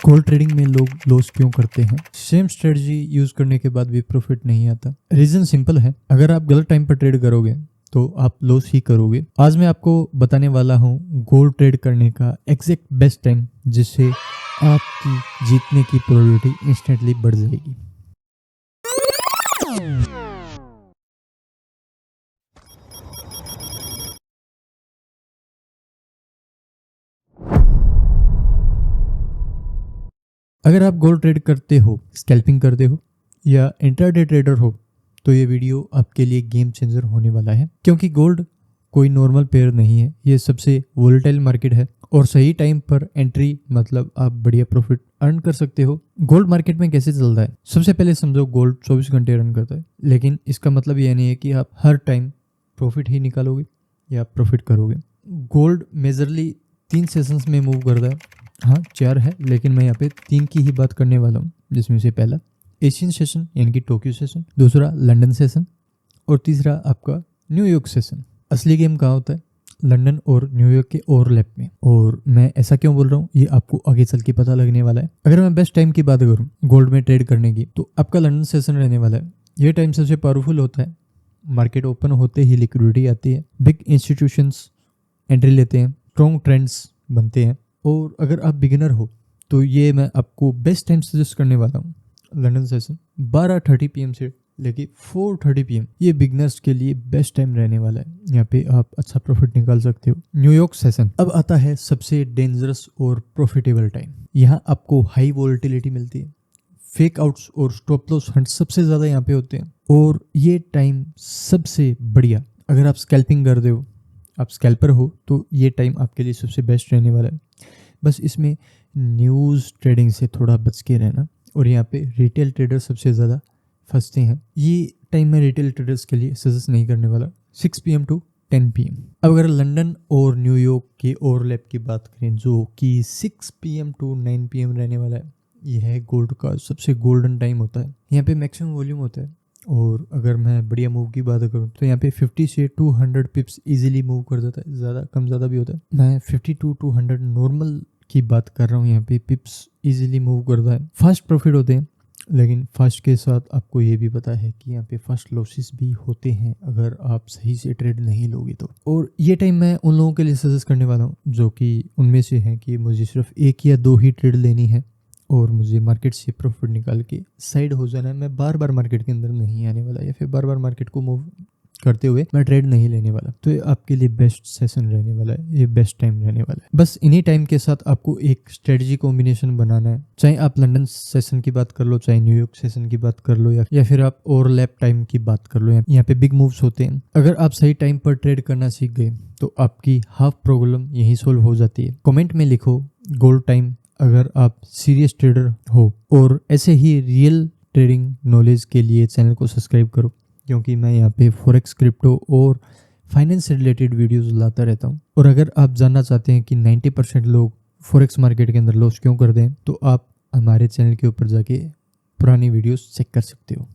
Gold trading में लोग loss क्यों करते हैं? सेम स्ट्रेटजी यूज करने के बाद भी प्रॉफिट नहीं आता। रीजन सिंपल है, अगर आप गलत टाइम पर ट्रेड करोगे तो आप लॉस ही करोगे। आज मैं आपको बताने वाला हूँ गोल्ड ट्रेड करने का एग्जैक्ट बेस्ट टाइम, जिससे आपकी जीतने की प्रोबेबिलिटी इंस्टेंटली बढ़ जाएगी। अगर आप गोल्ड ट्रेड करते हो, स्कैल्पिंग करते हो या इंट्राडे ट्रेडर हो तो ये वीडियो आपके लिए गेम चेंजर होने वाला है, क्योंकि गोल्ड कोई नॉर्मल पेयर नहीं है। ये सबसे वोलेटाइल मार्केट है और सही टाइम पर एंट्री मतलब आप बढ़िया प्रॉफिट अर्न कर सकते हो। गोल्ड मार्केट में कैसे चलता है, सबसे पहले समझो गोल्ड 24 घंटे रन करता है, लेकिन इसका मतलब यह नहीं है कि आप हर टाइम प्रॉफिट ही निकालोगे या प्रॉफिट करोगे। गोल्ड मेजरली 3 सेशंस में मूव करता है। हाँ 4 है, लेकिन मैं यहाँ पे 3 की ही बात करने वाला हूँ, जिसमें से पहला एशियन सेशन यानी कि टोक्यो सेशन, दूसरा लंदन सेशन और तीसरा आपका न्यूयॉर्क सेशन। असली गेम कहाँ होता है? लंदन और न्यूयॉर्क के ओवरलैप में। और मैं ऐसा क्यों बोल रहा हूँ ये आपको आगे चल के पता लगने वाला है। अगर मैं बेस्ट टाइम की बात करूँ गोल्ड में ट्रेड करने की, तो आपका लंदन सेशन रहने वाला है। ये टाइम सबसे पावरफुल होता है। मार्केट ओपन होते ही लिक्विडिटी आती है, बिग इंस्टीट्यूशंस एंट्री लेते हैं, स्ट्रॉन्ग ट्रेंड्स बनते हैं। और अगर आप बिगिनर हो तो ये मैं आपको बेस्ट टाइम सजेस्ट करने वाला हूँ। लंदन सेशन 12:30 PM से लेके 4:30 PM, ये बिगनर्स के लिए बेस्ट टाइम रहने वाला है। यहाँ पे आप अच्छा प्रॉफिट निकाल सकते हो। न्यूयॉर्क सेशन अब आता है सबसे डेंजरस और प्रॉफिटेबल टाइम। यहाँ आपको हाई वोलेटिलिटी मिलती है, फेक आउट्स और स्टॉप लॉस हंट सबसे ज़्यादा यहाँ पे होते हैं। और ये टाइम सबसे बढ़िया, अगर आप स्कैल्पिंग कर रहे हो, आप स्कैल्पर हो, तो ये टाइम आपके लिए सबसे बेस्ट रहने वाला है। बस इसमें न्यूज़ ट्रेडिंग से थोड़ा बच के रहना। और यहाँ पे रिटेल ट्रेडर सबसे ज़्यादा फंसते हैं। ये टाइम मैं रिटेल ट्रेडर्स के लिए सजेस्ट नहीं करने वाला। 6 PM to 10 PM। अब अगर लंदन और न्यूयॉर्क के ओवरलैप की बात करें, जो कि 6 PM to 9 PM रहने वाला है, यह है गोल्ड का सबसे गोल्डन टाइम होता है। यहाँ पे मैक्सिमम वॉल्यूम होता है। और अगर मैं बढ़िया मूव की बात करूँ तो यहाँ पे 50 से 200 पिप्स इजीली मूव कर जाता है। ज़्यादा कम ज़्यादा भी होता है। मैं 50 to 200 नॉर्मल की बात कर रहा हूँ। यहाँ पे पिप्स इजीली मूव करता है। फास्ट प्रॉफिट होते हैं, लेकिन फास्ट के साथ आपको ये भी पता है कि यहाँ पे फास्ट लॉसेस भी होते हैं अगर आप सही से ट्रेड नहीं लोगे तो। और ये टाइम मैं उन लोगों के लिए सजेस्ट करने वाला हूँ जो कि उनमें से हैं कि मुझे सिर्फ 1 या 2 ही ट्रेड लेनी है और मुझे मार्केट से प्रॉफिट निकाल के साइड हो जाना है। मैं बार बार मार्केट के अंदर नहीं आने वाला, या फिर बार बार मार्केट को मूव करते हुए मैं ट्रेड नहीं लेने वाला। तो ये आपके लिए बेस्ट सेशन रहने वाला है, ये बेस्ट टाइम रहने वाला है। बस इन्हीं टाइम के साथ आपको एक स्ट्रेटजी कॉम्बिनेशन बनाना है। चाहे आप लंदन सेशन की बात कर लो, चाहे न्यूयॉर्क सेशन की बात कर लो, या फिर आप ओवरलैप टाइम की बात कर लो। यहाँ पे बिग मूव्स होते हैं। अगर आप सही टाइम पर ट्रेड करना सीख गए तो आपकी हाफ प्रॉब्लम यही सोल्व हो जाती है। कॉमेंट में लिखो गोल्ड टाइम अगर आप सीरियस ट्रेडर हो। और ऐसे ही रियल ट्रेडिंग नॉलेज के लिए चैनल को सब्सक्राइब करो, क्योंकि मैं यहाँ पे फॉरेक्स, क्रिप्टो और फाइनेंस से रिलेटेड वीडियोस लाता रहता हूँ। और अगर आप जानना चाहते हैं कि 90% लोग फॉरेक्स मार्केट के अंदर लॉस क्यों करते हैं, तो आप हमारे चैनल के ऊपर जाके पुरानी वीडियोस चेक कर सकते हो।